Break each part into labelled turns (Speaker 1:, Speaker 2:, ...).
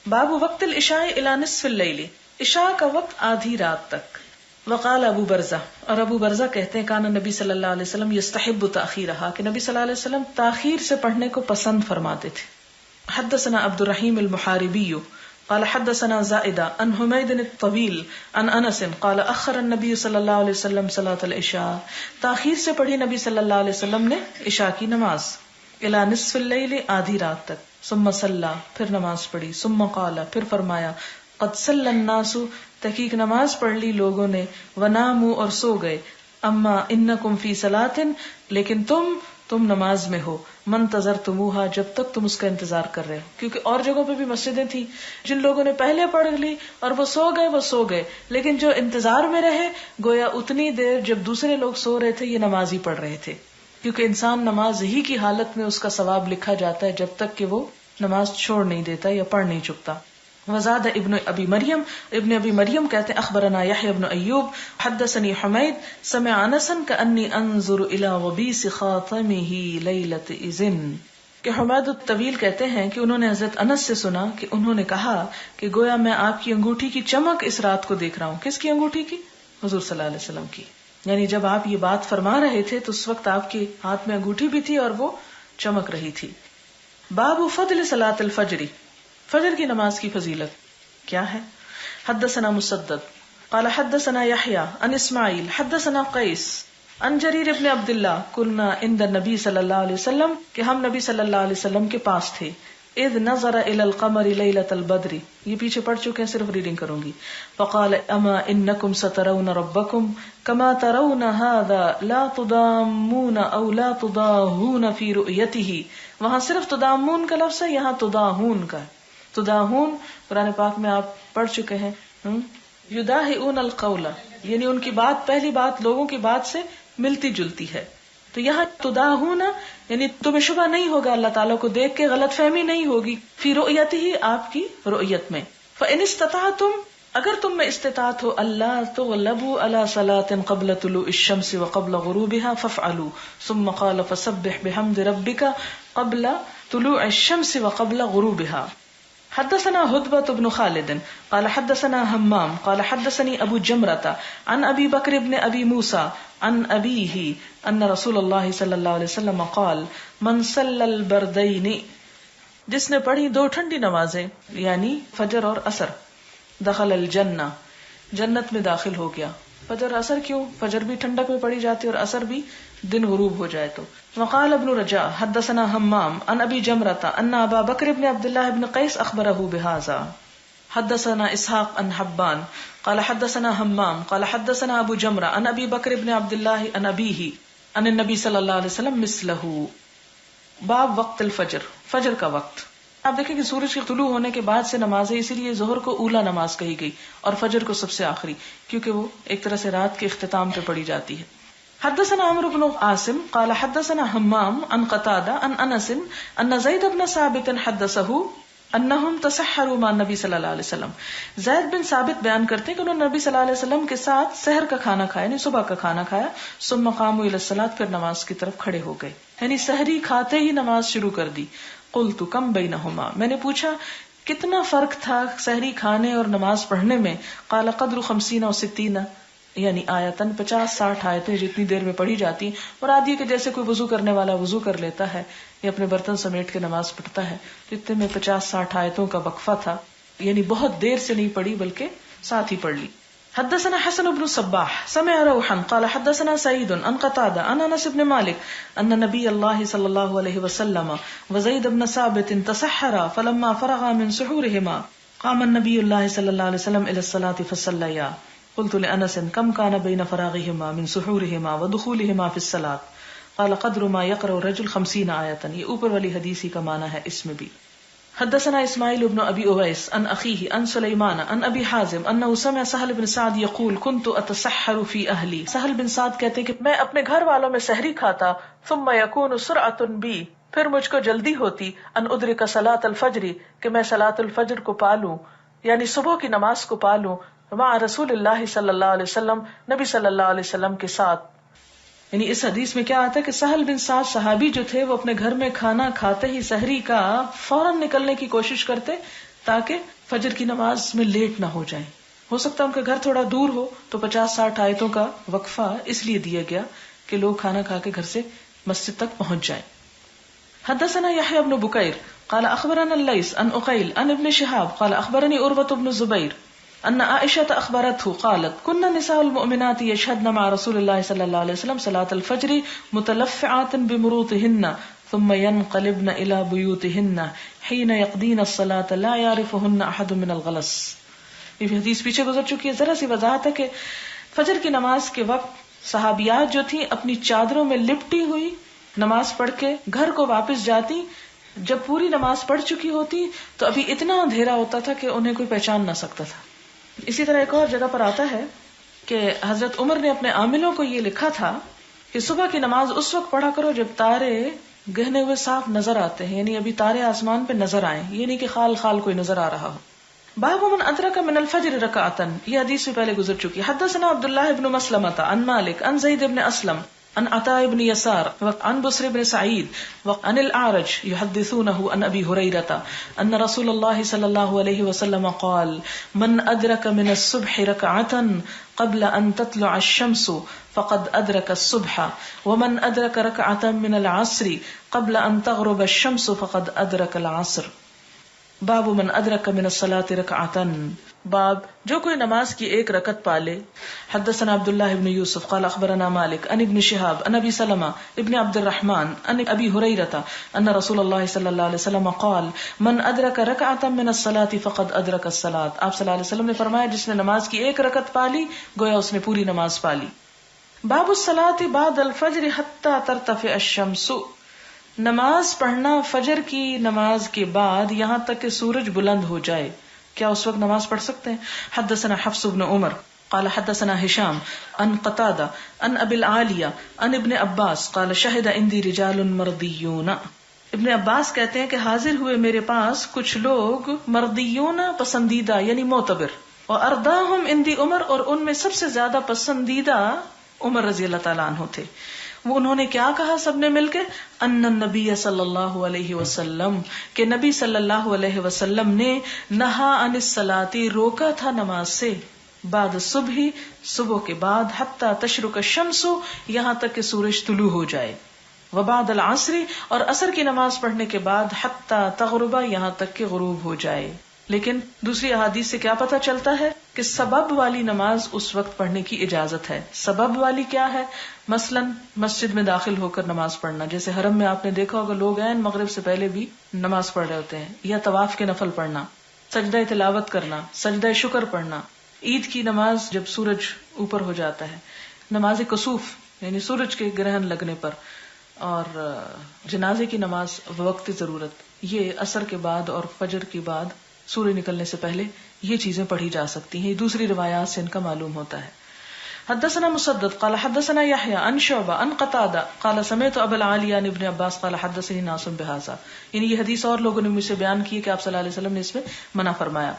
Speaker 1: باب وقت العشاء الی نصف اللیل، عشاء کا وقت آدھی رات تک. وقال ابو برزہ، اور ابو برزہ کہتے ہیں کان نبی صلی اللہ علیہ وسلم یستحب تاخیرہا، کہ نبی صلی اللہ علیہ وسلم تاخیر سے پڑھنے کو پسند فرماتے تھے. حدثنا عبد الرحیم المحاربی قال حدثنا زائدہ عن حمید الطویل عن انس قال اخر النبی صلی اللہ علیہ وسلم صلاۃ العشاء، تاخیر سے پڑھی نبی صلی اللہ علیہ وسلم نے عشاء کی نماز، الی نصف اللیل، آدھی رات تک. ثم صلی، پھر نماز پڑھی. ثم قال، پھر فرمایا قد صلی الناس، تحقیق نماز پڑھ لی لوگوں نے، وناموا، اور سو گئے. اما انکم فی صلاۃ، لیکن تم نماز میں ہو، منتظرتموہا، جب تک تم اس کا انتظار کر رہے ہو. کیونکہ اور جگہوں پہ بھی مسجدیں تھیں جن لوگوں نے پہلے پڑھ لی اور وہ سو گئے، لیکن جو انتظار میں رہے گویا اتنی دیر جب دوسرے لوگ سو رہے تھے یہ نماز ہی پڑھ رہے تھے. کیونکہ انسان نماز ہی کی حالت میں اس کا ثواب لکھا جاتا ہے جب تک کہ وہ نماز چھوڑ نہیں دیتا یا پڑھ نہیں چکتا. وزاد ابن ابی مریم کہتے ہیں اخبرنا یحیی بن ایوب حدثنی حمید سمع انسا کانی انظر الی وبیس خاتمہ لیلۃ اذن، کہ حمید الطویل کہتے ہیں کہ انہوں نے حضرت انس سے سنا کہ انہوں نے کہا کہ گویا میں آپ کی انگوٹھی کی چمک اس رات کو دیکھ رہا ہوں. کس کی انگوٹھی کی؟ حضور صلی اللہ علیہ وسلم کی. یعنی جب آپ یہ بات فرما رہے تھے تو اس وقت آپ کے ہاتھ میں انگوٹھی بھی تھی اور وہ چمک رہی تھی. باب فضل صلاۃ الفجر، فجر کی نماز کی فضیلت کیا ہے. حدثنا مسدد قال حدثنا یحیی عن اسماعیل حدثنا قیس عن جریر ابن عبداللہ کنا عند النبی صلی اللہ علیہ وسلم، کہ ہم نبی صلی اللہ علیہ وسلم کے پاس تھے. اذ نظر الى القمر لیلۃ البدر، یہ پیچھے پڑھ چکے ہیں، صرف ریڈنگ کروں گی. فقال اما انکم سترون ربکم کما ترون هذا لا تضامون او لا تضاهون فی رؤیته. وہاں صرف تضامون کا لفظ ہے، یہاں تضاہون کا ہے. تضاہون قرآن پاک میں آپ پڑھ چکے ہیں. یضاہئون القول، یعنی ان کی بات، پہلی بات لوگوں کی بات سے ملتی جلتی ہے. تو یہاں تضاہون یعنی تمہیں شبہ نہیں ہوگا اللہ تعالیٰ کو دیکھ کے، غلط فہمی نہیں ہوگی. فی رؤیتہ، آپ کی رؤیت میں. فإن استطعتم، اگر تم میں استطاعت ہو، اللہ تغلبوا علی صلاة قبل طلوع الشمس وقبل غروبها فافعلوا. ثم قال فسبح بحمد ربك قبل طلوع الشمس وقبل غروبها. حدثنا حدبة بن خالد قال حدثنا همام قال حدثني ابو جمرة عن ابي بكر بن ابي موسى عن ابيه ان رسول الله صلی اللہ علیہ وسلم قال من صلى البردين، جس نے پڑھی دو ٹھنڈی نمازیں یعنی فجر اور عصر، دخل الجنہ، جنت میں داخل ہو گیا. فجر عصر کیوں؟ فجر بھی ٹھنڈک میں پڑھی جاتی ہے اور عصر بھی دن غروب ہو جائے تو. وقال ابن رجاء حدثنا حمام عن ابي جمرة ان ابا بكر بن عبد الله بن قيس اخبره بهذا. حدثنا اسحاق عن حبان قال حدثنا حمام قال حدثنا ابو جمرة عن ابي بكر بن عبد الله عن ابيه عن النبي صلی اللہ علیہ وسلم مثله. باب وقت الفجر، فجر کا وقت. آپ دیکھیں کہ سورج کے طلوع ہونے کے بعد سے نماز ہے، اسی لیے ظہر کو اولا نماز کہی گئی اور فجر کو سب سے آخری، کیونکہ وہ ایک طرح سے رات کے اختتام پہ پڑھی جاتی ہے. حدثنا عمرو بن عاصم قال حدثنا حمام عن قتادہ عن انس ان زید بن ثابت حدثه انہم تسحروا مع النبی صلی اللہ علیہ وسلم. زید بن ثابت بیان کرتے ہیں کہ انہوں نے نبی صلی اللہ علیہ وسلم کے ساتھ سحر کا کھانا کھایا، یعنی صبح کا کھانا کھایا. ثم قاموا الى الصلاۃ، پھر نماز کی طرف کھڑے ہو گئے، یعنی سحری کھاتے ہی نماز شروع کر دی. قلت کم بینہما، میں نے پوچھا کتنا فرق تھا سحری کھانے اور نماز پڑھنے میں. قال قدر 50 و 60، یعنی آیتن 50-60 آیتیں جتنی دیر میں پڑھی جاتی ہیں. اور آدھی کہ جیسے کوئی وضو کرنے والا وضو کر لیتا ہے یا اپنے برتن سمیٹ کے نماز پڑھتا ہے، جتنے میں 50-60 آیتوں کا وقفہ تھا، یعنی بہت دیر سے نہیں پڑھی بلکہ ساتھ ہی پڑھ لی. حدثنا حسن بن صباح سمع روحا قال حدثنا سعید عن قتادہ عن انس بن مالک ان نبی اللہ صلی اللہ علیہ وسلم وزید بن ثابت تسحرا فلما فرغا من سحورهما قام النبی اللہ صلی اللہ علیہ وسلم الى الصلاة فصلیا. قلت لانس كم كان بين فراغهما من سحورهما ودخولهما في الصلاة قال قدر ما يقرأ الرجل 50 آیة. یہ اوپر والی حدیث ہی کا معنی ہے اس میں بھی. حدثنا اسماعیل بن ابی اویس عن اخیہ عن سلیمان عن ابی حازم انه سمع سہل بن سعد یقول كنت اتسحر في اہلی. سہل بن سعد کہتے ہیں کہ میں اپنے گھر والوں میں سحری کھاتا. ثم يكون سرعة بی، پھر مجھ کو جلدی ہوتی، ان ادرک صلاۃ الفجر، کہ میں صلاۃ الفجر کو پالوں، یعنی صبح کی نماز کو پالوں، مع رسول اللہ صلی اللہ علیہ وسلم، نبی صلی اللہ علیہ وسلم کے ساتھ. یعنی اس حدیث میں کیا آتا ہے کہ سہل بن سعد صحابی جو تھے وہ اپنے گھر میں کھانا کھاتے ہی سحری کا فوراً نکلنے کی کوشش کرتے تاکہ فجر کی نماز میں لیٹ نہ ہو جائیں. ہو سکتا ہے ان کا گھر تھوڑا دور ہو تو 50-60 آیتوں کا وقفہ اس لیے دیا گیا کہ لوگ کھانا کھا کے گھر سے مسجد تک پہنچ جائیں. حدثنا يحيى بن بكير قال اخبرنا الليث عن عقيل عن ابن شهاب قال اخبرني عروة بن الزبير ان عائشة اخبرته قالت كنا نساء المؤمنات يشهدن مع رسول الله صلى الله عليه وسلم صلاة الفجر متلفعات بمروطهن ثم ينقلبن الى بيوتهن حين يقضين الصلاة لا يعرفهن احد من الغلس. یہ حدیث پیچھے گزر چکی ہے. ذرا سی وضاحت ہے کہ فجر کی نماز کے وقت صحابیات جو تھیں اپنی چادروں میں لپٹی ہوئی نماز پڑھ کے گھر کو واپس جاتی. جب پوری نماز پڑھ چکی ہوتی تو ابھی اتنا اندھیرا ہوتا تھا کہ انہیں کوئی پہچان نہ سکتا تھا. اسی طرح ایک اور جگہ پر آتا ہے کہ حضرت عمر نے اپنے عاملوں کو یہ لکھا تھا کہ صبح کی نماز اس وقت پڑھا کرو جب تارے گہنے ہوئے صاف نظر آتے ہیں، یعنی ابھی تارے آسمان پہ نظر آئیں، یہ نہیں کہ خال خال کوئی نظر آ رہا ہو. باب من ادرک من الفجر رکعتا، یہ حدیث سے پہلے گزر چکی. حدثنا عبداللہ بن مسلمۃ عن مالک عن زید بن اسلم عن عطاء بن يسار عن بصر بن سعيد وعن الأعرج يحدثونه عن أبي هريرة أن رسول الله صلى الله عليه وسلم قال من أدرك من الصبح ركعة قبل أن تطلع الشمس فقد أدرك الصبح ومن أدرك ركعة من العصر قبل أن تغرب الشمس فقد أدرك العصر. باب من ادرک من الصلاة رکعتن، باب جو کوئی نماز کی ایک رکعت پالے. حدثنا عبداللہ بن یوسف قال اخبرنا مالک عن ابن شہاب عن ابی سلمہ ابن عبد الرحمن عن ابی ہریرہ ان رسول اللہ صلی اللہ علیہ وسلم قال من ادرک رکعتا من الصلاة فقد ادرک الصلاة. آپ صلی اللہ علیہ وسلم نے فرمایا جس نے نماز کی ایک رکعت پالی گویا اس نے پوری نماز پالی. باب الصلاة بعد الفجر حتی ترتفع الشمس، نماز پڑھنا فجر کی نماز کے بعد یہاں تک کہ سورج بلند ہو جائے. کیا اس وقت نماز پڑھ سکتے ہیں؟ حدثنا حفص بن عمر قال حدثنا ہشام عن قتادہ عن ابی العالیہ عن ابن عباس قال شہد عندی رجال مرضیون. ابن عباس کہتے ہیں کہ حاضر ہوئے میرے پاس کچھ لوگ مرضیون پسندیدہ یعنی معتبر، اور ارداہم عندی عمر، اور ان میں سب سے زیادہ پسندیدہ عمر رضی اللہ تعالیٰ عنہ تھے. وہ انہوں نے کیا کہا سب نے مل کے؟ ان النبی صلی اللہ علیہ وسلم، کہ نبی صلی اللہ علیہ وسلم نے نہا عن الصلاۃ، روکا تھا نماز سے، بعد الصبح، صبح کے بعد، حتی تشرق الشمس، یہاں تک کہ سورج طلوع ہو جائے، وبعد العصر، اور عصر کی نماز پڑھنے کے بعد، حتی تغرب، یہاں تک کہ غروب ہو جائے. لیکن دوسری احادیث سے کیا پتہ چلتا ہے کہ سبب والی نماز اس وقت پڑھنے کی اجازت ہے. سبب والی کیا ہے؟ مثلا مسجد میں داخل ہو کر نماز پڑھنا، جیسے حرم میں آپ نے دیکھا ہوگا لوگ عین مغرب سے پہلے بھی نماز پڑھ رہے ہوتے ہیں، یا طواف کے نفل پڑھنا، سجدہ تلاوت کرنا، سجدہ شکر پڑھنا، عید کی نماز جب سورج اوپر ہو جاتا ہے، نماز کسوف یعنی سورج کے گرہن لگنے پر، اور جنازے کی نماز وقت ضرورت، یہ عصر کے بعد اور فجر کے بعد سورج نکلنے سے پہلے یہ چیزیں پڑھی جا سکتی ہیں. دوسری روایات سے ان کا معلوم ہوتا ہے. حدثنا مسدد قال حدثنا يحيى عن شعبہ عن قتادہ قال سمعت ابا العالیہ عن ابن عباس قال حدثني ناس بهذا. یعنی یہ حدیث اور لوگوں نے مجھ سے بیان کی کہ آپ صلی اللہ علیہ وسلم نے اس میں منع فرمایا.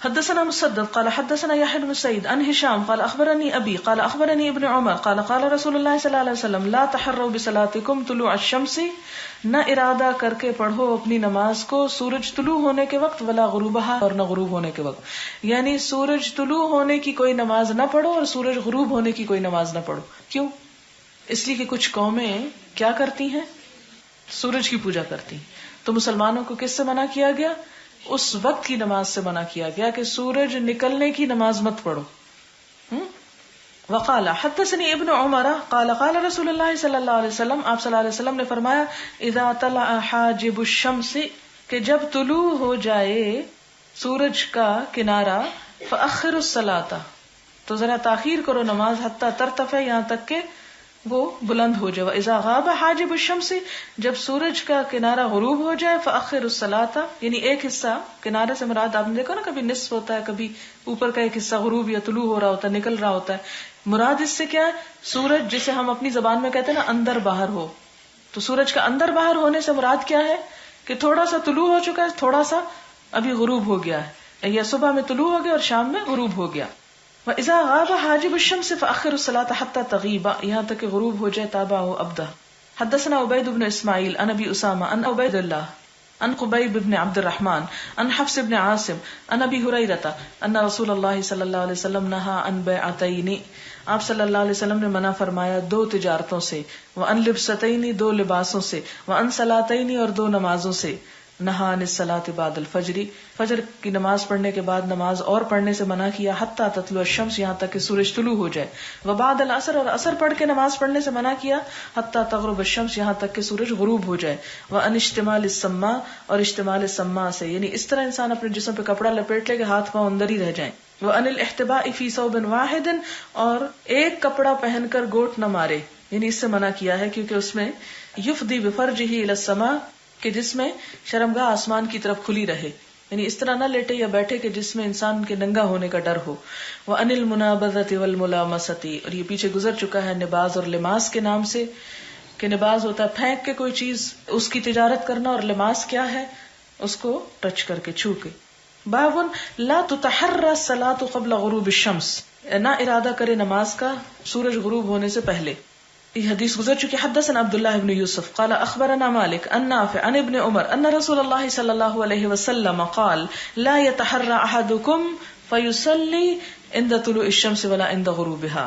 Speaker 1: حدثنا مسدد قال حدثنا يحيى بن سعيد عن هشام قال اخبرني ابي قال اخبرني ابن عمر قال قال رسول الله صلی اللہ علیہ وسلم لا تحروا بصلاتكم طلوع الشمس، نہ ارادہ کر کے پڑھو اپنی نماز کو سورج طلوع ہونے کے وقت، ولا غروبہا، اور نہ غروب ہونے کے وقت. یعنی سورج طلوع ہونے کی کوئی نماز نہ پڑھو اور سورج غروب ہونے کی کوئی نماز نہ پڑھو. کیوں؟ اس لیے کہ کچھ قومیں کیا کرتی ہیں؟ سورج کی پوجا کرتی ہیں. تو مسلمانوں کو کس سے منع کیا گیا؟ اس وقت کی نماز سے منع کیا گیا کہ سورج نکلنے کی نماز مت پڑھو. وقال حدثني ابن عمر قال قال رسول اللہ صلی اللہ علیہ وسلم، آپ صلی اللہ علیہ وسلم نے فرمایا اذا طلع حاجب الشمس، کہ جب طلوع ہو جائے سورج کا کنارہ، فاخر الصلاۃ، تو ذرا تاخیر کرو نماز، حتی ترتفع، یہاں تک کہ وہ بلند ہو جائے. اذا غاب حاجب الشمس، جب سورج کا کنارہ غروب ہو جائے، فاخر الصلاۃ، یعنی ایک حصہ کنارے سے مراد آپ نے دیکھا نا کبھی نصف ہوتا ہے، کبھی اوپر کا ایک حصہ غروب یا طلوع ہو رہا ہوتا ہے، نکل رہا ہوتا ہے. مراد اس سے کیا ہے؟ سورج جسے ہم اپنی زبان میں کہتے ہیں نا اندر باہر ہو، تو سورج کا اندر باہر ہونے سے مراد کیا ہے کہ تھوڑا سا طلوع ہو چکا ہے، تھوڑا سا ابھی غروب ہو گیا ہے، یا صبح میں طلوع ہو گیا اور شام میں غروب ہو گیا. وَإِذَا غَابَ حَاجِبُ الشَّمْسِ فَأَخِّرُ الصَّلَاةَ حَتَّى تَغِيبَ، یہاں تک کہ غروب ہو جائے تابعہ عبدہ۔ حدثنا عبید بن اسماعیل عن ابی اسامہ عن عبید اللہ عن قبیب بن عبد الرحمن عن حفص بن عاصم عن ابی ہریرہ ان رسول اللہ صلی اللہ علیہ وسلم نہا عن بیعتین، آپ صلی اللہ علیہ وسلم نے منع فرمایا دو تجارتوں سے، وعن لبستین، دو لباسوں سے، وعن صلاتین، اور دو نمازوں سے، نہا عن الصلاۃ بعد الفجر، فجر کی نماز پڑھنے کے بعد نماز اور پڑھنے سے منع کیا، حتی تطلع الشمس، یہاں تک کہ سورج طلوع ہو جائے، وبعد العصر، اور عصر پڑھ کے نماز پڑھنے سے منع کیا، حتی تغرب الشمس، یہاں تک کہ سورج غروب ہو جائے، وعن اشتمال السماء، اور اشتمال السماء سے، یعنی اس طرح انسان اپنے جسم پہ کپڑا لپیٹ لے کہ ہاتھ پاؤں اندر ہی رہ جائیں، وعن الاحتباء فی ثوب واحد، اور ایک کپڑا پہن کر گوٹ نہ مارے، یعنی اس سے منع کیا ہے کیونکہ اس میں یفضی بفرجہ الی السماء، کہ جس میں شرمگاہ آسمان کی طرف کھلی رہے، یعنی اس طرح نہ لیٹے یا بیٹھے کہ جس میں انسان کے ننگا ہونے کا ڈر ہو۔ وَأَنِ الْمُنَابَذَةِ وَالْمُلَامَسَةِ، اور یہ پیچھے گزر چکا ہے نباز اور لماس کے نام سے، کہ نباز ہوتا ہے پھینک کے کوئی چیز اس کی تجارت کرنا، اور لماس کیا ہے اس کو ٹچ کر کے چھو کے۔ باب لا تتحرى الصلاة قبل غروب الشمس، نہ ارادہ کرے نماز کا سورج غروب ہونے سے پہلے۔ یہ حدیث گزر چکی۔ حدثنا عبداللہ بن یوسف قال اخبرنا مالک عن نافع عن ابن عمر ان رسول اللہ صلی اللہ علیہ وسلم قال لا يتحرى احدكم فيصلي عند طلوع الشمس ولا عند غروبها۔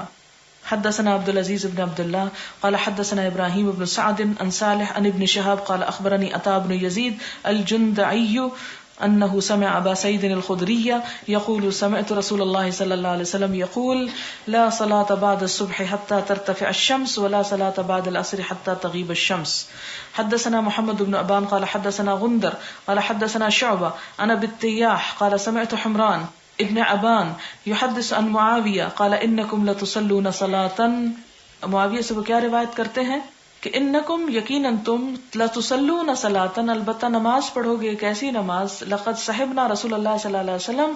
Speaker 1: حدثنا عبد العزيز بن عبد الله قال حدثنا ابراهيم بن سعد عن صالح عن ابن شهاب قال اخبرني عطاء بن يزيد الجندعي انه سمع ابا سعيد الخدري يقول سمعت رسول الله صلى الله عليه وسلم يقول لا صلاة بعد الصبح حتى ترتفع الشمس ولا صلاة بعد العصر حتى تغيب الشمس۔ حدثنا محمد بن ابان قال حدثنا غندر قال حدثنا شعبة عن ابي التياح قال سمعت حمران ابن ابان يحدث عن معاوية قال انكم لتصلون صلاة، معاویہ سے وہ کیا روایت کرتے ہیں کہ انکم، یقیناً تم، لتصلون صلاۃ، البتہ نماز پڑھو گے، ایک ایسی نماز، لقد صحبنا رسول اللہ صلی اللہ علیہ وسلم،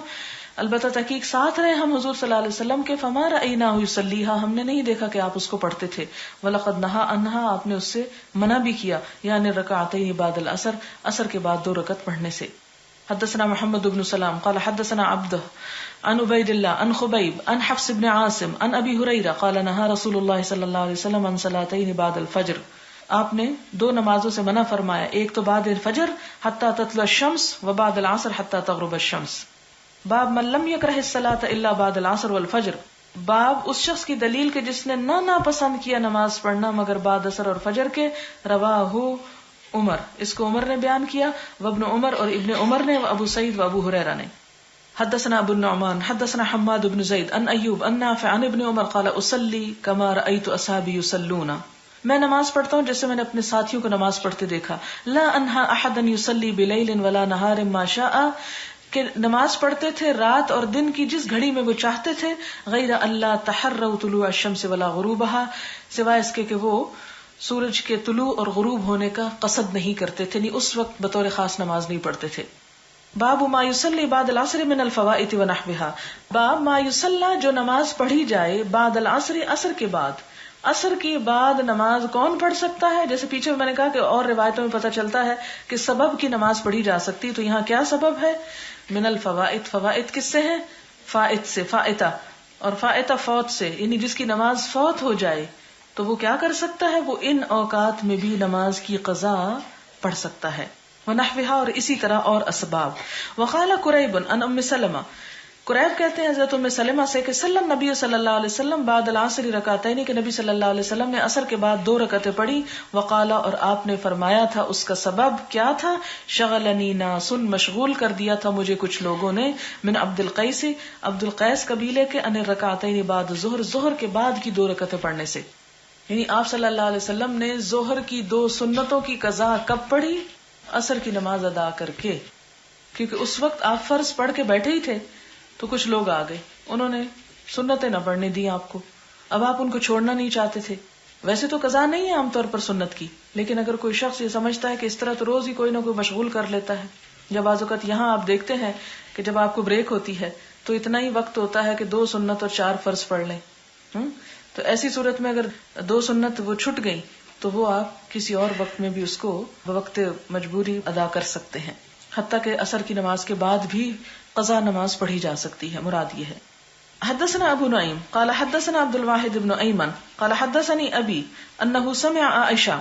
Speaker 1: البتہ تحقیق ساتھ رہے ہم حضور صلی اللہ علیہ وسلم کے، فما رأیناہ یصلیھا، ہم نے نہیں دیکھا کہ آپ اس کو پڑھتے تھے، ولقد نہا عنہا، آپ نے اس سے منع بھی کیا، یعنی رکعتین بعد العصر، عصر کے بعد 2 رکعت پڑھنے سے۔ حدثنا محمد بن سلام قال حدثنا عبدہ عن عبید اللہ عن خبیب عن حفص بن عاصم عن ابی ہریرہ قال نہا رسول اللہ صلی اللہ علیہ وسلم عن صلاتین بعد الفجر، آپ نے 2 نمازوں سے منع فرمایا، ایک تو بعد الفجر حتی تطلع الشمس وبعد العصر حتی تغرب الشمس۔ باب من لم یکرہ الصلاۃ الا بعد العصر والفجر، باب اس شخص کی دلیل کے جس نے نہ ناپسند کیا نماز پڑھنا مگر بعد عصر اور فجر کے۔ رواہ عمر، اس کو عمر نے بیان کیا، وابن عمر، اور ابن عمر نے، وابو سعید وابو ہریرہ نے۔ حدثنا ابو النعمان حدثنا حماد بن زید ان ایوب ان نافع عن ابن عمر قال اصلی کما رأیت اصحابی یصلون، میں نماز پڑھتا ہوں جیسے میں نے اپنے ساتھیوں کو نماز پڑھتے دیکھا، لا انہا احدا یصلی بلیل ولا نہار ما شاء، کہ نماز پڑھتے تھے رات اور دن کی جس گھڑی میں وہ چاہتے تھے، غیر اللہ تحروا طلوع الشمس ولا غروبها، سوائے اس کے کہ وہ سورج کے طلوع اور غروب ہونے کا قصد نہیں کرتے تھے، نہیں اس وقت بطور خاص نماز نہیں پڑھتے تھے۔ باب ما یصلی بعد العصر من الفوائد ونحوها، باب ما یصلی، جو نماز پڑھی جائے بعد العصر، عصر کے بعد، عصر کے بعد نماز کون پڑھ سکتا ہے؟ جیسے پیچھے میں نے کہا کہ اور روایتوں میں پتہ چلتا ہے کہ سبب کی نماز پڑھی جا سکتی، تو یہاں کیا سبب ہے؟ من الفوائد، فوائد کس سے ہیں؟ فائد سے، فائتہ، اور فائتہ فوت سے، یعنی جس کی نماز فوت ہو جائے تو وہ کیا کر سکتا ہے؟ وہ ان اوقات میں بھی نماز کی قضا پڑھ سکتا ہے۔ ونحوها، اور اسی طرح اور اسباب۔ وقال قریب عن ام سلمہ، قریب کہتے ہیں حضرت ام سلمہ سے کہ صلی النبی صلی اللہ علیہ وسلم بعد العصر رکعتین، کہ نبی صلی اللہ علیہ وسلم نے عصر کے بعد 2 رکعتیں پڑھی، وقال، اور آپ نے فرمایا تھا اس کا سبب کیا تھا؟ شغلنی ناس، مشغول کر دیا تھا مجھے کچھ لوگوں نے، من عبد القیس، عبد القیس قبیلے کے، ان رکعتین بعد ظہر، ظہر کے بعد کی 2 رکعتیں پڑھنے سے، یعنی آپ صلی اللہ علیہ وسلم نے ظہر کی 2 سنتوں کی قضا کب پڑھی؟ عصر کی نماز ادا کر کے، کیونکہ اس وقت آپ فرض پڑھ کے بیٹھے ہی تھے تو کچھ لوگ آ گئے، انہوں نے سنتیں نہ پڑھنے دی آپ کو، اب آپ ان کو چھوڑنا نہیں چاہتے تھے۔ ویسے تو قضا نہیں ہے عام طور پر سنت کی، لیکن اگر کوئی شخص یہ سمجھتا ہے کہ اس طرح تو روز ہی کوئی نہ کوئی مشغول کر لیتا ہے، جب بعض اوقات یہاں آپ دیکھتے ہیں کہ جب آپ کو بریک ہوتی ہے تو اتنا ہی وقت ہوتا ہے کہ 2 سنت اور 4 فرض پڑھ لیں، تو ایسی صورت میں اگر 2 سنت وہ چھٹ گئی تو وہ آپ کسی اور وقت میں بھی اس کو بوقت مجبوری ادا کر سکتے ہیں، حتیٰ کہ عصر کی نماز کے بعد بھی قضا نماز پڑھی جا سکتی ہے، مراد یہ ہے۔ حدثنا ابو نعیم قال حدثنا عبد الواحد بن ایمن قال حدثني ابی انه سمع عائشہ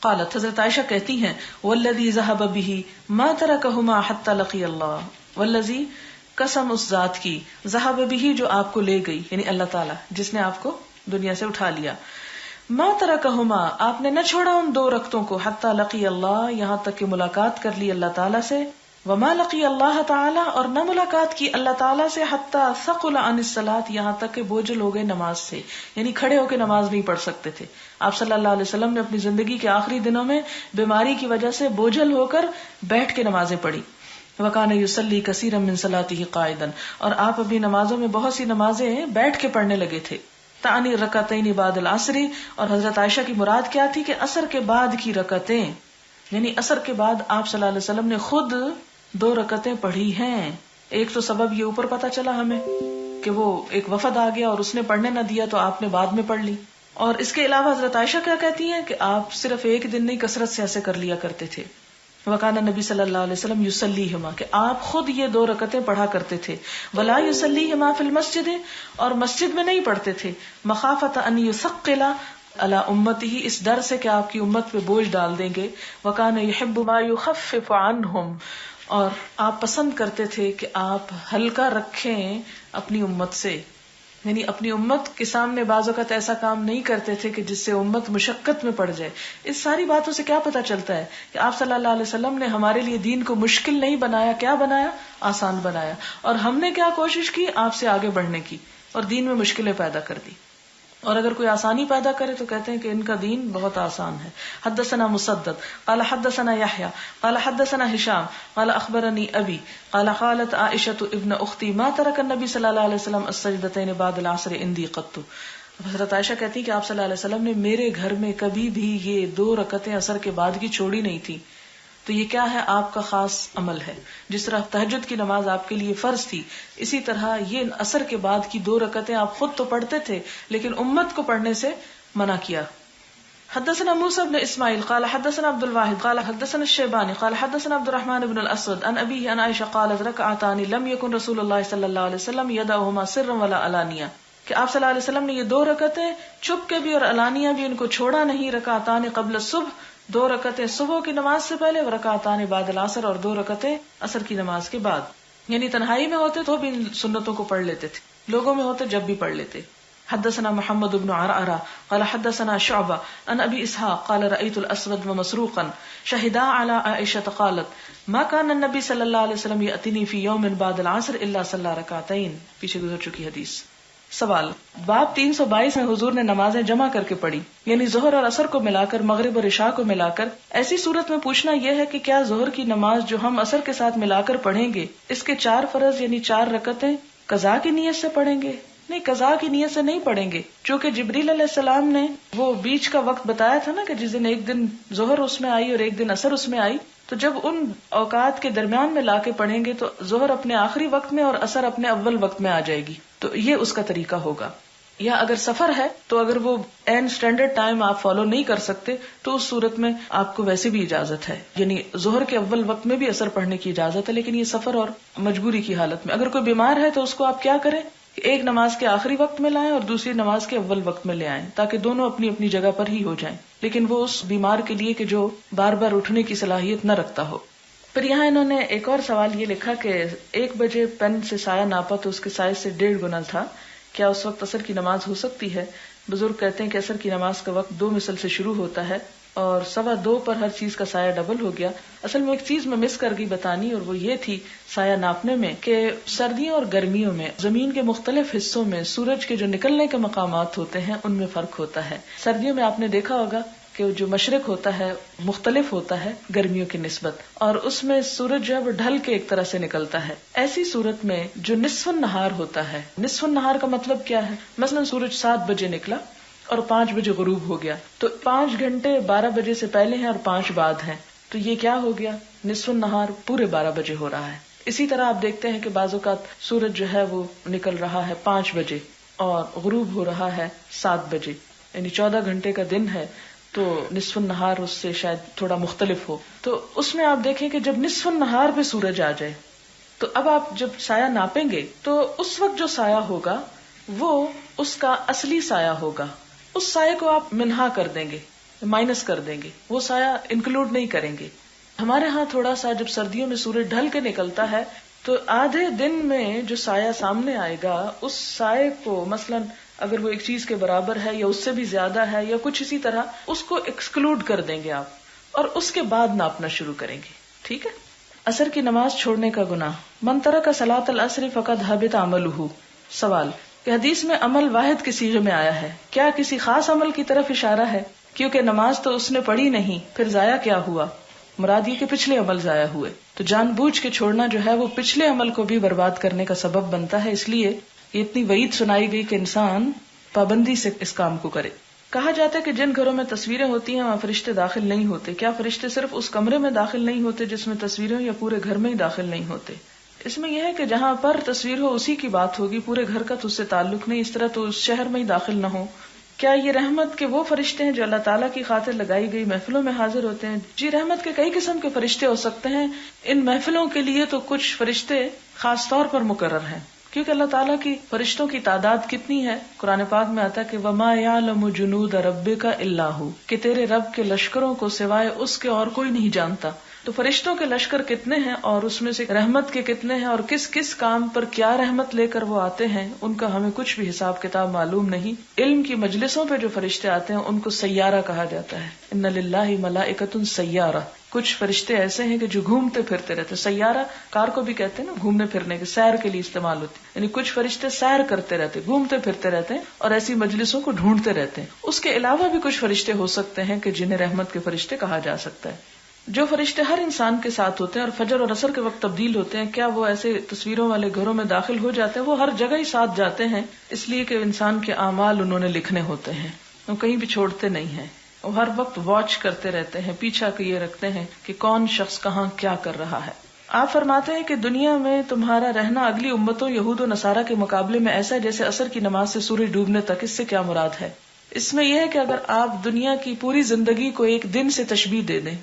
Speaker 1: قالت، حضرت عائشہ کہتی ہیں والذی ذهب به ما ترکهما حتى لقی اللہ، والذی قسم اس ذات کی، ذهب به جو آپ کو لے گئی، یعنی اللہ تعالی جس نے آپ کو دنیا سے اٹھا لیا، ما ترکہما آپ نے نہ چھوڑا ان دو رکعتوں کو، حتی لقی اللہ یہاں تک کہ ملاقات کر لی اللہ تعالی سے، وما لقی اللہ تعالی اور نہ ملاقات کی اللہ تعالی سے، حتی ثقل عن الصلاۃ یہاں تک کہ بوجھل ہو گئے نماز سے، یعنی کھڑے ہو کے نماز نہیں پڑھ سکتے تھے. آپ صلی اللہ علیہ وسلم نے اپنی زندگی کے آخری دنوں میں بیماری کی وجہ سے بوجھل ہو کر بیٹھ کے نمازیں پڑھی. وکان یصلی کثیرا من صلاتہ قاعدا اور آپ اپنی نمازوں میں بہت سی نمازیں بیٹھ کے پڑھنے لگے تھے. تعنی رکعتین بعد العصر اور حضرت عائشہ کی مراد کیا تھی کہ عصر کے بعد کی رکعتیں، یعنی عصر کے بعد آپ صلی اللہ علیہ وسلم نے خود 2 رکعتیں پڑھی ہیں. ایک تو سبب یہ اوپر پتا چلا ہمیں کہ وہ ایک وفد آ گیا اور اس نے پڑھنے نہ دیا تو آپ نے بعد میں پڑھ لی. اور اس کے علاوہ حضرت عائشہ کیا کہتی ہیں کہ آپ صرف ایک دن نہیں کثرت سے ایسے کر لیا کرتے تھے. وکان نبی صلی اللہ علیہ وسلم یصلیہما کہ آپ خود یہ 2 رکعتیں پڑھا کرتے تھے. ولا یصلیہما فی المسجد اور مسجد میں نہیں پڑھتے تھے. مخافۃ ان یثقل علی امتہ اس ڈر سے کہ آپ کی امت پہ بوجھ ڈال دیں گے. وکان یحب ما یخفف عنہم اور آپ پسند کرتے تھے کہ آپ ہلکا رکھیں اپنی امت سے، یعنی اپنی امت کے سامنے بعض اوقات ایسا کام نہیں کرتے تھے کہ جس سے امت مشقت میں پڑ جائے. اس ساری باتوں سے کیا پتا چلتا ہے کہ آپ صلی اللہ علیہ وسلم نے ہمارے لیے دین کو مشکل نہیں بنایا، کیا بنایا؟ آسان بنایا. اور ہم نے کیا کوشش کی؟ آپ سے آگے بڑھنے کی، اور دین میں مشکلیں پیدا کر دی. اور اگر کوئی آسانی پیدا کرے تو کہتے ہیں کہ ان کا دین بہت آسان ہے. حدثنا مسدد قال حدثنا يحيى قال حدثنا هشام قال اخبرني ابي قال قالت عائشة ابن اختي ما ترك النبي صلى الله عليه وسلم السجدتين بعد العصر عندي قط. حضرت عائشہ کہتی کہ آپ صلی اللہ علیہ وسلم نے میرے گھر میں کبھی بھی یہ 2 رکعتیں عصر کے بعد کی چھوڑی نہیں تھی. تو یہ کیا ہے؟ آپ کا خاص عمل ہے. جس طرح تہجد کی نماز آپ کے لیے فرض تھی، اسی طرح یہ عصر کے بعد کی 2 رکعتیں آپ خود تو پڑھتے تھے لیکن امت کو پڑھنے سے منع کیا. حدثنا موسى بن اسماعیل قال حدثنا عبد الواحد قال حدثنا الشیبانی قال حدثنا عبد الرحمن بن الاسود عن ابيه عن عائشة قالت ركعتان لم يكن رسول الله صلی اللہ علیہ وسلم يدعهما سرا ولا علانیہ کہ آپ صلی اللہ علیہ وسلم نے یہ 2 رکعتیں چھپ کے بھی اور علانیہ بھی ان کو چھوڑا نہیں. رکعتان قبل الصبح 2 رکعتیں صبح کی نماز سے پہلے، رکعتان بعد العصر اور 2 رکعتیں عصر کی نماز کے بعد. یعنی تنہائی میں ہوتے تو بھی ان سنتوں کو پڑھ لیتے تھے، لوگوں میں ہوتے جب بھی پڑھ لیتے. حدثنا محمد بن عرعرہ قال حدثنا شعبہ عن ابی اسحاق قال رأيت الاسود ومسروقا شهدا على عائشة قالت ما كان النبي صلی اللہ علیہ وسلم يأتني في يوم بعد العصر الا صلى ركعتين. پیچھے گزر چکی حدیث. سوال، باب 322 میں حضور نے نمازیں جمع کر کے پڑھی، یعنی ظہر اور عصر کو ملا کر، مغرب اور عشاء کو ملا کر. ایسی صورت میں پوچھنا یہ ہے کہ کیا ظہر کی نماز جو ہم عصر کے ساتھ ملا کر پڑھیں گے، اس کے 4 فرض یعنی 4 رکعتیں قضا کی نیت سے پڑھیں گے؟ نہیں، قضا کی نیت سے نہیں پڑھیں گے، چونکہ جبریل علیہ السلام نے وہ بیچ کا وقت بتایا تھا نا کہ جس دن ایک دن ظہر اس میں آئی اور ایک دن عصر اس میں آئی، تو جب ان اوقات کے درمیان میں لا کے پڑھیں گے تو ظہر اپنے آخری وقت میں اور عصر اپنے اول وقت میں آ جائے گی. تو یہ اس کا طریقہ ہوگا. یا اگر سفر ہے تو اگر وہ این سٹینڈرڈ ٹائم آپ فالو نہیں کر سکتے تو اس صورت میں آپ کو ویسے بھی اجازت ہے، یعنی ظہر کے اول وقت میں بھی عصر پڑھنے کی اجازت ہے. لیکن یہ سفر اور مجبوری کی حالت میں. اگر کوئی بیمار ہے تو اس کو آپ کیا کریں کہ ایک نماز کے آخری وقت میں لائیں اور دوسری نماز کے اول وقت میں لے آئیں، تاکہ دونوں اپنی اپنی جگہ پر ہی ہو جائیں. لیکن وہ اس بیمار کے لیے کہ جو بار بار اٹھنے کی صلاحیت نہ رکھتا ہو. پھر یہاں انہوں نے ایک اور سوال یہ لکھا کہ 1 بجے پین سے سایہ ناپا تو اس کے سائے سے 1.5 گنا تھا، کیا اس وقت عصر کی نماز ہو سکتی ہے؟ بزرگ کہتے ہیں کہ عصر کی نماز کا وقت 2 مثل سے شروع ہوتا ہے اور 2:15 پر ہر چیز کا سایہ ڈبل ہو گیا. اصل میں ایک چیز میں مس کر گئی بتانی، اور وہ یہ تھی سایہ ناپنے میں کہ سردیوں اور گرمیوں میں زمین کے مختلف حصوں میں سورج کے جو نکلنے کے مقامات ہوتے ہیں ان میں فرق ہوتا ہے. سردیوں میں آپ نے دیکھا ہوگا کہ جو مشرق ہوتا ہے مختلف ہوتا ہے گرمیوں کی نسبت، اور اس میں سورج جو ہے وہ ڈھل کے ایک طرح سے نکلتا ہے. ایسی صورت میں جو نصف النہار ہوتا ہے، نصف النہار کا مطلب کیا ہے؟ مثلا سورج 7 بجے نکلا اور 5 بجے غروب ہو گیا، تو 5 گھنٹے 12 بجے سے پہلے ہیں اور 5 بعد ہیں، تو یہ کیا ہو گیا؟ نصف النہار پورے 12 بجے ہو رہا ہے. اسی طرح آپ دیکھتے ہیں کہ بعض اوقات سورج جو ہے وہ نکل رہا ہے 5 بجے اور غروب ہو رہا ہے 7 بجے، یعنی 14 گھنٹے کا دن ہے، تو نصف النہار اس سے شاید تھوڑا مختلف ہو. تو اس میں آپ دیکھیں کہ جب نصف النہار پہ سورج آ جائے تو اب آپ جب سایہ ناپیں گے تو اس وقت جو سایہ ہوگا وہ اس کا اصلی سایہ ہوگا. اس سائے کو آپ منہا کر دیں گے، مائنس کر دیں گے، وہ سایہ انکلوڈ نہیں کریں گے. ہمارے ہاں تھوڑا سا جب سردیوں میں سورج ڈھل کے نکلتا ہے تو آدھے دن میں جو سایہ سامنے آئے گا اس سائے کو مثلاً اگر وہ ایک چیز کے برابر ہے یا اس سے بھی زیادہ ہے یا کچھ اسی طرح، اس کو ایکسکلوڈ کر دیں گے آپ، اور اس کے بعد ناپنا شروع کریں گے. ٹھیک ہے. عصر کی نماز چھوڑنے کا گناہ. من ترک صلاۃ العصر فقد حبط عملہ. سوال کہ حدیث میں عمل واحد کے صیغے میں آیا ہے، کیا کسی خاص عمل کی طرف اشارہ ہے؟ کیونکہ نماز تو اس نے پڑھی نہیں، پھر ضائع کیا ہوا؟ مراد یہ کہ پچھلے عمل ضائع ہوئے. تو جان بوجھ کے چھوڑنا جو ہے وہ پچھلے عمل کو بھی برباد کرنے کا سبب بنتا ہے، اس لیے یہ اتنی وعید سنائی گئی کہ انسان پابندی سے اس کام کو کرے. کہا جاتا ہے کہ جن گھروں میں تصویریں ہوتی ہیں وہاں فرشتے داخل نہیں ہوتے. کیا فرشتے صرف اس کمرے میں داخل نہیں ہوتے جس میں تصویریں، یا پورے گھر میں ہی داخل نہیں ہوتے؟ اس میں یہ ہے کہ جہاں پر تصویر ہو اسی کی بات ہوگی، پورے گھر کا تو اس سے تعلق نہیں. اس طرح تو اس شہر میں ہی داخل نہ ہو. کیا یہ رحمت کے وہ فرشتے ہیں جو اللہ تعالیٰ کی خاطر لگائی گئی محفلوں میں حاضر ہوتے ہیں؟ جی، رحمت کے کئی قسم کے فرشتے ہو سکتے ہیں. ان محفلوں کے لیے تو کچھ فرشتے خاص طور پر مقرر ہیں، کیونکہ اللہ تعالیٰ کی فرشتوں کی تعداد کتنی ہے؟ قرآن پاک میں آتا ہے کہ وَمَا يَعْلَمُ جُنُودَ رَبِّكَ إِلَّا هُ، کہ تیرے رب کے لشکروں کو سوائے اس کے اور کوئی نہیں جانتا. تو فرشتوں کے لشکر کتنے ہیں اور اس میں سے رحمت کے کتنے ہیں اور کس کس کام پر کیا رحمت لے کر وہ آتے ہیں، ان کا ہمیں کچھ بھی حساب کتاب معلوم نہیں. علم کی مجلسوں پہ جو فرشتے آتے ہیں ان کو سیارہ کہا جاتا ہے. ان للہ ملائکۃ سیارہ. کچھ فرشتے ایسے ہیں کہ جو گھومتے پھرتے رہتے. سیارہ کار کو بھی کہتے ہیں نا، گھومنے پھرنے کے، سیر کے لیے استعمال ہوتی، یعنی کچھ فرشتے سیر کرتے رہتے، گھومتے پھرتے رہتے ہیں اور ایسی مجلسوں کو ڈھونڈتے رہتے ہیں. اس کے علاوہ بھی کچھ فرشتے ہو سکتے ہیں کہ جنہیں رحمت کے فرشتے کہا جا سکتا ہے. جو فرشتے ہر انسان کے ساتھ ہوتے ہیں اور فجر اور عصر کے وقت تبدیل ہوتے ہیں، کیا وہ ایسے تصویروں والے گھروں میں داخل ہو جاتے ہیں؟ وہ ہر جگہ ہی ساتھ جاتے ہیں، اس لیے کہ انسان کے اعمال انہوں نے لکھنے ہوتے ہیں، وہ کہیں بھی چھوڑتے نہیں ہیں. وہ ہر وقت واچ کرتے رہتے ہیں، پیچھا کیے رکھتے ہیں کہ کون شخص کہاں کیا کر رہا ہے. آپ فرماتے ہیں کہ دنیا میں تمہارا رہنا اگلی امتوں یہود و نصارہ کے مقابلے میں ایسا ہے جیسے عصر کی نماز سے سورج ڈوبنے تک. اس سے کیا مراد ہے؟ اس میں یہ ہے کہ اگر آپ دنیا کی پوری زندگی کو ایک دن سے تشبیہ دے دیں،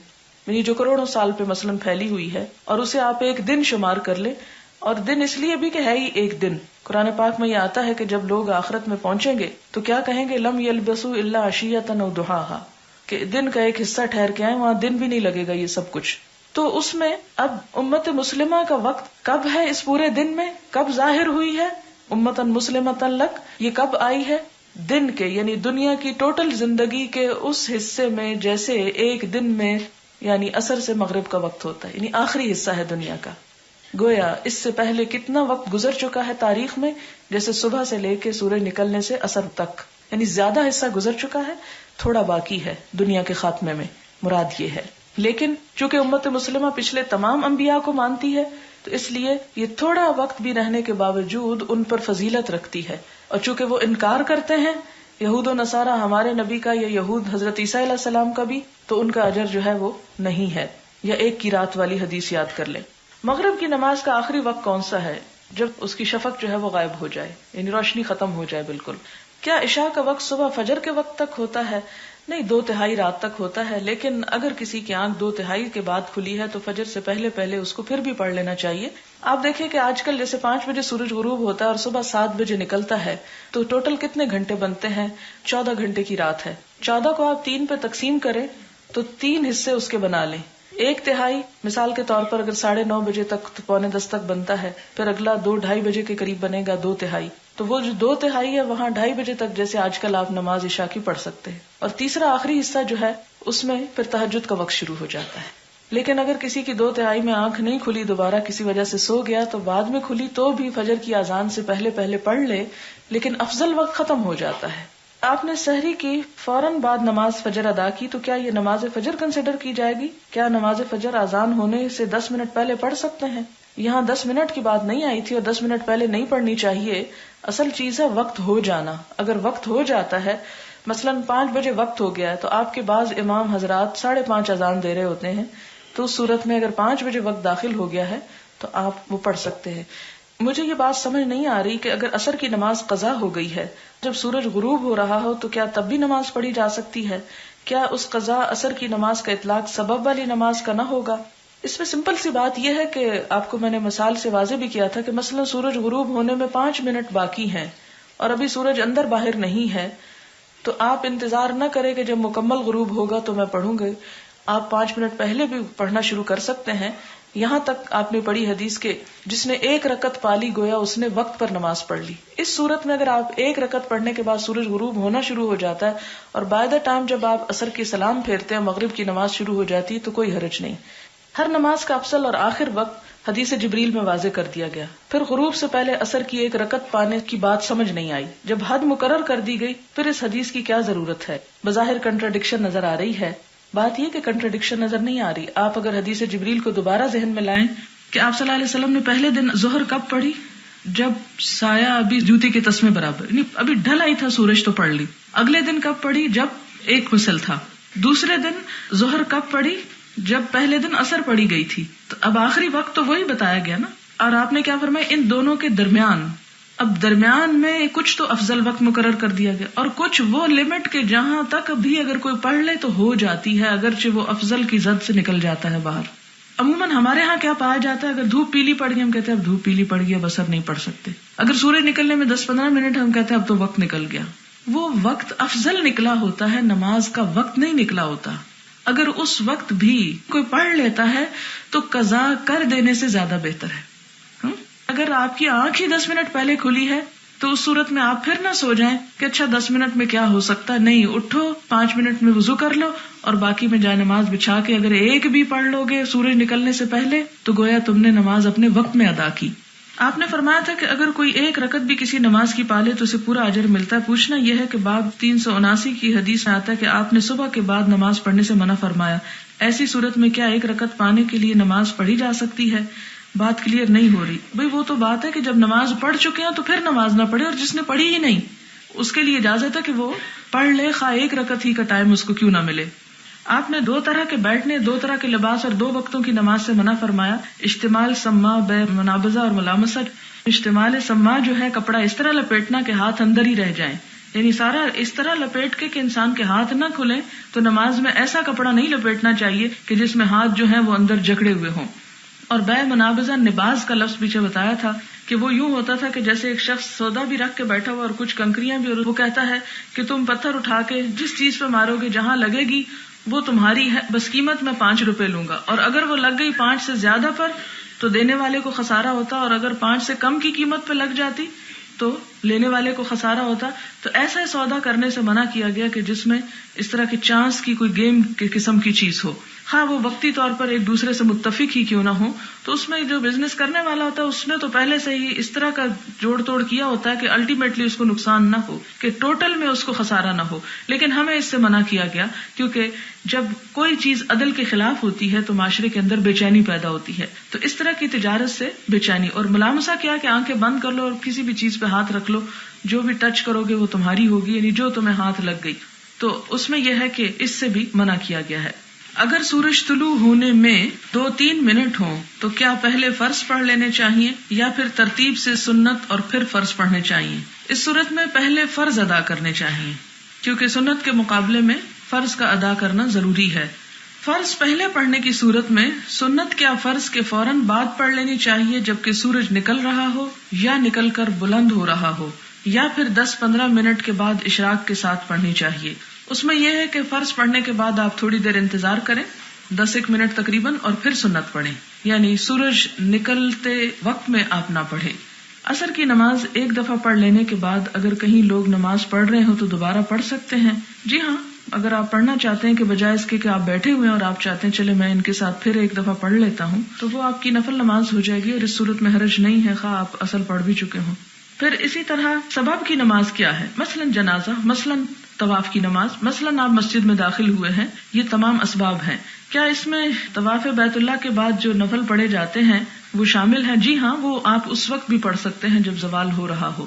Speaker 1: یعنی جو کروڑوں سال پہ مثلاً پھیلی ہوئی ہے، اور اسے آپ ایک دن شمار کر لیں، اور دن اس لیے بھی کہ ہے ہی ایک دن. قرآن پاک میں یہ آتا ہے کہ جب لوگ آخرت میں پہنچیں گے تو کیا کہیں گے؟ لم یلبسوا الا عشیۃ او ضحاھا، کہ دن کا ایک حصہ ٹھہر کے آئے، وہاں دن بھی نہیں لگے گا یہ سب کچھ. تو اس میں اب امت مسلمہ کا وقت کب ہے؟ اس پورے دن میں کب ظاہر ہوئی ہے امتن مسلمۃ لک؟ یہ کب آئی ہے؟ دن کے، یعنی دنیا کی ٹوٹل زندگی کے اس حصے میں جیسے ایک دن میں یعنی عصر سے مغرب کا وقت ہوتا ہے، یعنی آخری حصہ ہے دنیا کا. گویا اس سے پہلے کتنا وقت گزر چکا ہے تاریخ میں، جیسے صبح سے لے کے سورج نکلنے سے عصر تک، یعنی زیادہ حصہ گزر چکا ہے، تھوڑا باقی ہے دنیا کے خاتمے میں. مراد یہ ہے. لیکن چونکہ امت مسلمہ پچھلے تمام انبیاء کو مانتی ہے تو اس لیے یہ تھوڑا وقت بھی رہنے کے باوجود ان پر فضیلت رکھتی ہے. اور چونکہ وہ انکار کرتے ہیں، یہود و نصارہ ہمارے نبی کا یا یہود حضرت عیسیٰ علیہ السلام کا بھی، تو ان کا اجر جو ہے وہ نہیں ہے. یا ایک کی رات والی حدیث یاد کر لیں. مغرب کی نماز کا آخری وقت کون سا ہے؟ جب اس کی شفق جو ہے وہ غائب ہو جائے، یعنی روشنی ختم ہو جائے بالکل. کیا عشاء کا وقت صبح فجر کے وقت تک ہوتا ہے؟ نہیں، 2/3 رات تک ہوتا ہے. لیکن اگر کسی کی آنکھ 2/3 کے بعد کھلی ہے تو فجر سے پہلے اس کو پھر بھی پڑھ لینا چاہیے. آپ دیکھیں کہ آج کل جیسے 5 بجے سورج غروب ہوتا ہے اور صبح 7 بجے نکلتا ہے، تو ٹوٹل کتنے گھنٹے بنتے ہیں؟ 14 گھنٹے کی رات ہے. 14 کو آپ 3 پہ تقسیم کریں تو 3 حصے اس کے بنا لیں. 1/3 مثال کے طور پر اگر 9:30 بجے تک 9:45 تک بنتا ہے، پھر اگلا 2-2:30 بجے کے قریب بنے گا 2/3. تو وہ جو 2/3 ہے وہاں 2:30 بجے تک جیسے آج کل آپ نماز عشاء کی پڑھ سکتے ہیں. اور تیسرا آخری حصہ جو ہے اس میں پھر تہجد کا وقت شروع ہو جاتا ہے. لیکن اگر کسی کی 2/3 میں آنکھ نہیں کھلی، دوبارہ کسی وجہ سے سو گیا تو بعد میں کھلی تو بھی فجر کی اذان سے پہلے پڑھ لے، لیکن افضل وقت ختم ہو جاتا ہے. آپ نے سحری کی فوراً بعد نماز فجر ادا کی تو کیا یہ نماز فجر کنسیڈر کی جائے گی؟ کیا نماز فجر اذان ہونے سے 10 منٹ پہلے پڑھ سکتے ہیں؟ یہاں 10 منٹ کی بات نہیں آئی تھی اور 10 منٹ پہلے نہیں پڑھنی چاہیے. اصل چیز ہے وقت ہو جانا. اگر وقت ہو جاتا ہے، مثلاً 5 بجے وقت ہو گیا ہے تو آپ کے بعض امام حضرات 5:30 اذان دے رہے ہوتے ہیں، تو اس صورت میں اگر 5 بجے وقت داخل ہو گیا ہے تو آپ وہ پڑھ سکتے ہیں. مجھے یہ بات سمجھ نہیں آ رہی کہ اگر عصر کی نماز قضا ہو گئی ہے، جب سورج غروب ہو رہا ہو تو کیا تب بھی نماز پڑھی جا سکتی ہے؟ کیا اس قضا عصر کی نماز کا اطلاق سبب والی نماز کا نہ ہوگا؟ اس میں سمپل سی بات یہ ہے کہ آپ کو میں نے مثال سے واضح بھی کیا تھا کہ مثلا سورج غروب ہونے میں 5 منٹ باقی ہیں اور ابھی سورج اندر باہر نہیں ہے تو آپ انتظار نہ کریں کہ جب مکمل غروب ہوگا تو میں پڑھوں گی. آپ 5 منٹ پہلے بھی پڑھنا شروع کر سکتے ہیں. یہاں تک آپ نے پڑھی حدیث کے جس نے 1 رکعت پالی گویا اس نے وقت پر نماز پڑھ لی. اس صورت میں اگر آپ 1 رکعت پڑھنے کے بعد سورج غروب ہونا شروع ہو جاتا ہے اور بائی دا ٹائم جب آپ عصر کی سلام پھیرتے ہیں مغرب کی نماز شروع ہو جاتی ہے تو کوئی حرج نہیں. ہر نماز کا افضل اور آخر وقت حدیث جبریل میں واضح کر دیا گیا. پھر غروب سے پہلے عصر کی 1 رکعت پانے کی بات سمجھ نہیں آئی. جب حد مقرر کر دی گئی پھر اس حدیث کی کیا ضرورت ہے؟ بظاہر کنٹراڈکشن نظر آ رہی ہے. بات یہ کہ کنٹراڈکشن نظر نہیں آ رہی. آپ اگر حدیث جبریل کو دوبارہ ذہن میں لائیں کہ آپ صلی اللہ علیہ وسلم نے پہلے دن ظہر کب پڑھی؟ جب سایہ ابھی جوتے کے تسمے برابر، یعنی ابھی ڈھل آئی تھا سورج تو پڑھ لی. اگلے دن کب پڑھی؟ جب 1 مثل تھا. دوسرے دن ظہر کب پڑھی؟ جب پہلے دن عصر پڑھی گئی تھی. تو اب آخری وقت تو وہی بتایا گیا نا. اور آپ نے کیا فرمایا؟ ان دونوں کے درمیان. اب درمیان میں کچھ تو افضل وقت مقرر کر دیا گیا اور کچھ وہ لمٹ کے جہاں تک بھی اگر کوئی پڑھ لے تو ہو جاتی ہے اگرچہ وہ افضل کی زد سے نکل جاتا ہے باہر. عموماً ہمارے ہاں کیا پایا جاتا ہے؟ اگر دھوپ پیلی پڑ گئی ہم کہتے ہیں اب دھوپ پیلی پڑ گئی اب عصر نہیں پڑھ سکتے. اگر سورج نکلنے میں 10-15 منٹ ہم کہتے ہیں اب تو وقت نکل گیا. وہ وقت افضل نکلا ہوتا ہے، نماز کا وقت نہیں نکلا ہوتا. اگر اس وقت بھی کوئی پڑھ لیتا ہے تو قضا کر دینے سے زیادہ بہتر ہے. اگر آپ کی آنکھ ہی 10 منٹ پہلے کھلی ہے تو اس صورت میں آپ پھر نہ سو جائیں کہ اچھا 10 منٹ میں کیا ہو سکتا ہے. نہیں، اٹھو 5 منٹ میں وضو کر لو اور باقی میں جائے نماز بچھا کے اگر ایک بھی پڑھ لو گے سورج نکلنے سے پہلے تو گویا تم نے نماز اپنے وقت میں ادا کی. آپ نے فرمایا تھا کہ اگر کوئی 1 رکعت بھی کسی نماز کی پالے تو اسے پورا اجر ملتا ہے. پوچھنا یہ ہے کہ باب 379 کی حدیث میں آتا ہے کہ آپ نے صبح کے بعد نماز پڑھنے سے منع فرمایا. ایسی صورت میں کیا 1 رکعت پانے کے لیے نماز پڑھی جا سکتی ہے؟ بات کلیئر نہیں ہو رہی. بھئی وہ تو بات ہے کہ جب نماز پڑھ چکے ہیں تو پھر نماز نہ پڑھے، اور جس نے پڑھی ہی نہیں اس کے لیے اجازت ہے کہ وہ پڑھ لے خواہ 1 رکعت ہی کا ٹائم اس کو کیوں نہ ملے. آپ نے 2 طرح کے بیٹھنے، 2 طرح کے لباس اور 2 وقتوں کی نماز سے منع فرمایا. اشتمال سما بے منابضہ اور ملامست. اشتمال سما جو ہے کپڑا اس طرح لپیٹنا کہ ہاتھ اندر ہی رہ جائیں، یعنی سارا اس طرح لپیٹ کے کہ انسان کے ہاتھ نہ کھلیں. تو نماز میں ایسا کپڑا نہیں لپیٹنا چاہیے کہ جس میں ہاتھ جو ہیں وہ اندر جکڑے ہوئے ہوں. اور بے منابضہ نباز کا لفظ پیچھے بتایا تھا کہ وہ یوں ہوتا تھا کہ جیسے ایک شخص سودا بھی رکھ کے بیٹھا ہوا اور کچھ کنکریاں بھی، اور وہ کہتا ہے کہ تم پتھر اٹھا کے جس چیز پہ مارو گے جہاں لگے گی وہ تمہاری ہے، بس قیمت میں 5 روپے لوں گا. اور اگر وہ لگ گئی 5 سے زیادہ پر تو دینے والے کو خسارہ ہوتا، اور اگر 5 سے کم کی قیمت پہ لگ جاتی تو لینے والے کو خسارہ ہوتا. تو ایسا سودا کرنے سے منع کیا گیا کہ جس میں اس طرح کی چانس کی کوئی گیم کے قسم کی چیز ہو، ہاں وہ وقتی طور پر ایک دوسرے سے متفق ہی کیوں نہ ہو. تو اس میں جو بزنس کرنے والا ہوتا ہے اس نے تو پہلے سے ہی اس طرح کا جوڑ توڑ کیا ہوتا ہے کہ الٹیمیٹلی اس کو نقصان نہ ہو، کہ ٹوٹل میں اس کو خسارہ نہ ہو. لیکن ہمیں اس سے منع کیا گیا کیونکہ جب کوئی چیز عدل کے خلاف ہوتی ہے تو معاشرے کے اندر بے چینی پیدا ہوتی ہے. تو اس طرح کی تجارت سے بے چینی. اور ملامسہ کیا کہ آنکھیں بند کر لو اور کسی بھی چیز پہ ہاتھ رکھ لو، جو بھی ٹچ کرو گے وہ تمہاری ہوگی، یعنی جو تمہیں ہاتھ لگ گئی. تو اس میں یہ ہے کہ اس سے بھی منع کیا گیا ہے. اگر سورج طلوع ہونے میں 2-3 منٹ ہوں تو کیا پہلے فرض پڑھ لینے چاہیے یا پھر ترتیب سے سنت اور پھر فرض پڑھنے چاہیے؟ اس صورت میں پہلے فرض ادا کرنے چاہیے کیونکہ سنت کے مقابلے میں فرض کا ادا کرنا ضروری ہے. فرض پہلے پڑھنے کی صورت میں سنت کیا فرض کے فوراً بعد پڑھ لینی چاہیے جبکہ سورج نکل رہا ہو یا نکل کر بلند ہو رہا ہو، یا پھر 10-15 منٹ کے بعد اشراق کے ساتھ پڑھنی چاہیے؟ اس میں یہ ہے کہ فرض پڑھنے کے بعد آپ تھوڑی دیر انتظار کریں، 10-1 منٹ تقریباً، اور پھر سنت پڑھیں، یعنی سورج نکلتے وقت میں آپ نہ پڑھیں. عصر کی نماز 1 دفعہ پڑھ لینے کے بعد اگر کہیں لوگ نماز پڑھ رہے ہوں تو دوبارہ پڑھ سکتے ہیں. جی ہاں، اگر آپ پڑھنا چاہتے ہیں کہ بجائے اس کے کہ آپ بیٹھے ہوئے ہیں اور آپ چاہتے ہیں چلے میں ان کے ساتھ پھر 1 دفعہ پڑھ لیتا ہوں، تو وہ آپ کی نفل نماز ہو جائے گی اور اس صورت میں حرج نہیں ہے خواہ آپ اصل پڑھ بھی چکے ہوں. پھر اسی طرح سبب کی نماز کیا ہے؟ مثلاً جنازہ، مثلاً طواف کی نماز، مثلاً آپ مسجد میں داخل ہوئے ہیں، یہ تمام اسباب ہیں. کیا اس میں طواف بیت اللہ کے بعد جو نفل پڑھے جاتے ہیں وہ شامل ہیں؟ جی ہاں، وہ آپ اس وقت بھی پڑھ سکتے ہیں جب زوال ہو رہا ہو.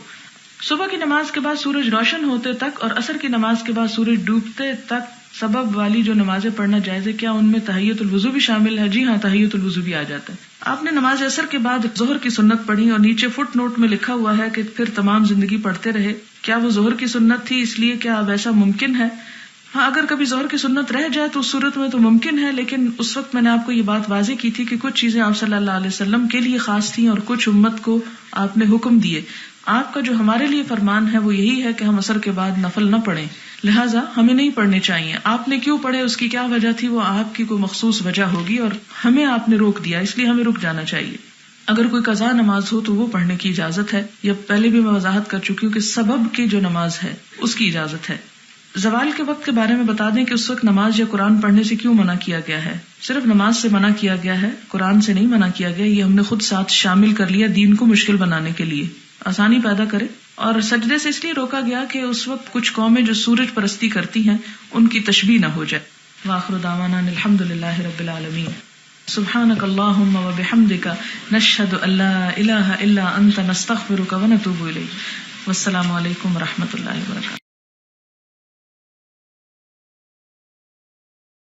Speaker 1: صبح کی نماز کے بعد سورج روشن ہوتے تک اور عصر کی نماز کے بعد سورج ڈوبتے تک سبب والی جو نمازیں پڑھنا جائز ہے، کیا ان میں تحیۃ الوضو بھی شامل ہے؟ جی ہاں، تحیۃ الوضو بھی آ جاتا ہے. آپ نے نماز عصر کے بعد ظہر کی سنت پڑھی اور نیچے فٹ نوٹ میں لکھا ہوا ہے کہ پھر تمام زندگی پڑھتے رہے. کیا وہ ظہر کی سنت تھی، اس لیے کیا اب ایسا ممکن ہے؟ ہاں اگر کبھی ظہر کی سنت رہ جائے تو اس صورت میں تو ممکن ہے، لیکن اس وقت میں نے آپ کو یہ بات واضح کی تھی کہ کچھ چیزیں آپ صلی اللہ علیہ وسلم کے لیے خاص تھیں اور کچھ امت کو آپ نے حکم دیے. آپ کا جو ہمارے لیے فرمان ہے وہ یہی ہے کہ ہم عصر کے بعد نفل نہ پڑھیں، لہٰذا ہمیں نہیں پڑھنے چاہیے. آپ نے کیوں پڑھے، اس کی کیا وجہ تھی، وہ آپ کی کوئی مخصوص وجہ ہوگی اور ہمیں آپ نے روک دیا، اس لیے ہمیں رک جانا چاہیے. اگر کوئی قضا نماز ہو تو وہ پڑھنے کی اجازت ہے، یا پہلے بھی میں وضاحت کر چکی ہوں کہ سبب کی جو نماز ہے اس کی اجازت ہے. زوال کے وقت کے بارے میں بتا دیں کہ اس وقت نماز یا قرآن پڑھنے سے کیوں منع کیا گیا ہے. صرف نماز سے منع کیا گیا ہے، قرآن سے نہیں منع کیا گیا. یہ ہم نے خود ساتھ شامل کر لیا دین کو مشکل بنانے کے لیے، آسانی پیدا کرے. اور سجدے سے اس لیے روکا گیا کہ اس وقت کچھ قومیں جو سورج پرستی کرتی ہیں ان کی تشبیہ نہ ہو جائے. وآخر دعوانا الحمدللہ رب العالمین. سبحانک اللہم وبحمدک نشہد ان لا الہ الا انت نستغفرک ونتوب الیک. والسلام علیکم ورحمۃ اللہ وبرکاتہ.